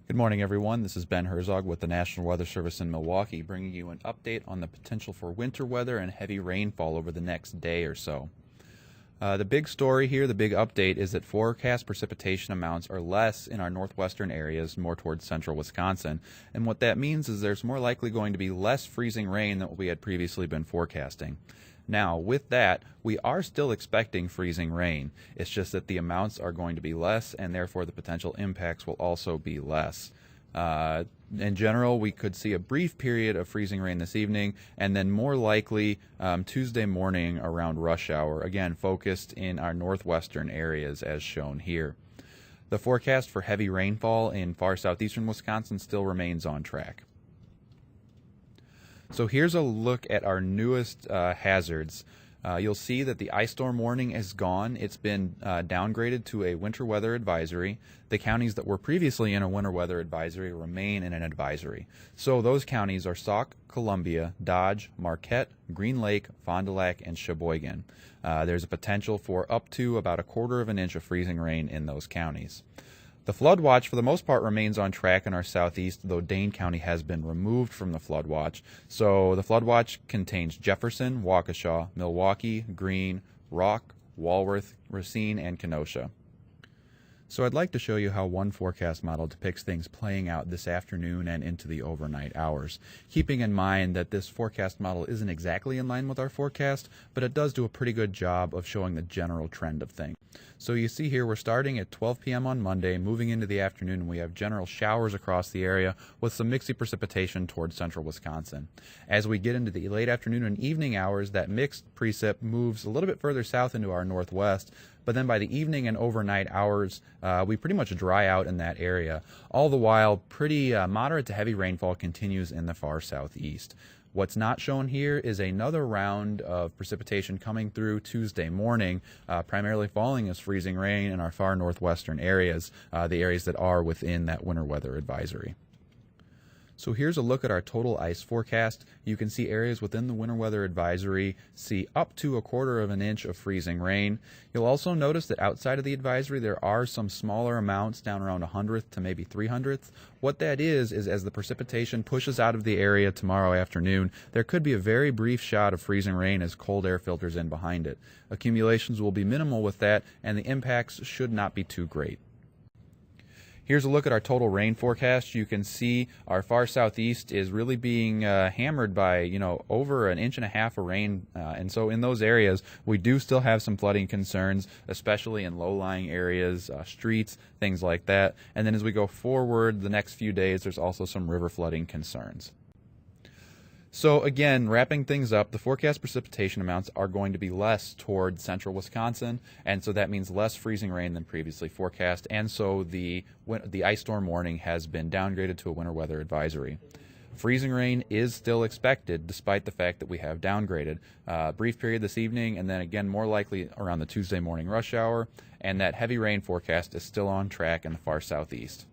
Good morning, everyone. This is Ben Herzog with the National Weather Service in Milwaukee, bringing you an update on the potential for winter weather and heavy rainfall over the next day or so. The big story here, the big update, is that forecast precipitation amounts are less in our northwestern areas, more towards central Wisconsin. And what that means is there's more likely going to be less freezing rain than what we had previously been forecasting. Now, with that, we are still expecting freezing rain. It's just that the amounts are going to be less, and therefore the potential impacts will also be less. In general, we could see a brief period of freezing rain this evening, and then more likely Tuesday morning around rush hour, again focused in our northwestern areas as shown here. The forecast for heavy rainfall in far southeastern Wisconsin still remains on track. So here's a look at our newest hazards. You'll see that the ice storm warning is gone. It's been downgraded to a winter weather advisory. The counties that were previously in a winter weather advisory remain in an advisory. So those counties are Sauk, Columbia, Dodge, Marquette, Green Lake, Fond du Lac, and Sheboygan. There's a potential for up to about 1/4 inch of freezing rain in those counties. The flood watch, for the most part, remains on track in our southeast, though Dane County has been removed from the flood watch. So the flood watch contains Jefferson, Waukesha, Milwaukee, Greene, Rock, Walworth, Racine, and Kenosha. So I'd like to show you how one forecast model depicts things playing out this afternoon and into the overnight hours. Keeping in mind that this forecast model isn't exactly in line with our forecast, but it does do a pretty good job of showing the general trend of things. So you see here we're starting at 12 p.m. on Monday, moving into the afternoon, and we have general showers across the area with some mixy precipitation towards central Wisconsin. As we get into the late afternoon and evening hours, that mixed precip moves a little bit further south into our northwest, but then by the evening and overnight hours, we pretty much dry out in that area. All the while, pretty moderate to heavy rainfall continues in the far southeast. What's not shown here is another round of precipitation coming through Tuesday morning, primarily falling as freezing rain in our far northwestern areas, the areas that are within that winter weather advisory. So here's a look at our total ice forecast. You can see areas within the winter weather advisory see up to 1/4 inch of freezing rain. You'll also notice that outside of the advisory there are some smaller amounts down around 1/100th to maybe 300th. What that is as the precipitation pushes out of the area tomorrow afternoon, there could be a very brief shot of freezing rain as cold air filters in behind it. Accumulations will be minimal with that, and the impacts should not be too great. Here's a look at our total rain forecast. You can see our far southeast is really being hammered by, over 1.5 inches of rain. And so in those areas, we do still have some flooding concerns, especially in low-lying areas, streets, things like that. And then as we go forward the next few days, there's also some river flooding concerns. So again, wrapping things up, the forecast precipitation amounts are going to be less toward central Wisconsin, and so that means less freezing rain than previously forecast, and so the ice storm warning has been downgraded to a winter weather advisory. Freezing rain is still expected despite the fact that we have downgraded. Brief period this evening, and then again more likely around the Tuesday morning rush hour, and that heavy rain forecast is still on track in the far southeast.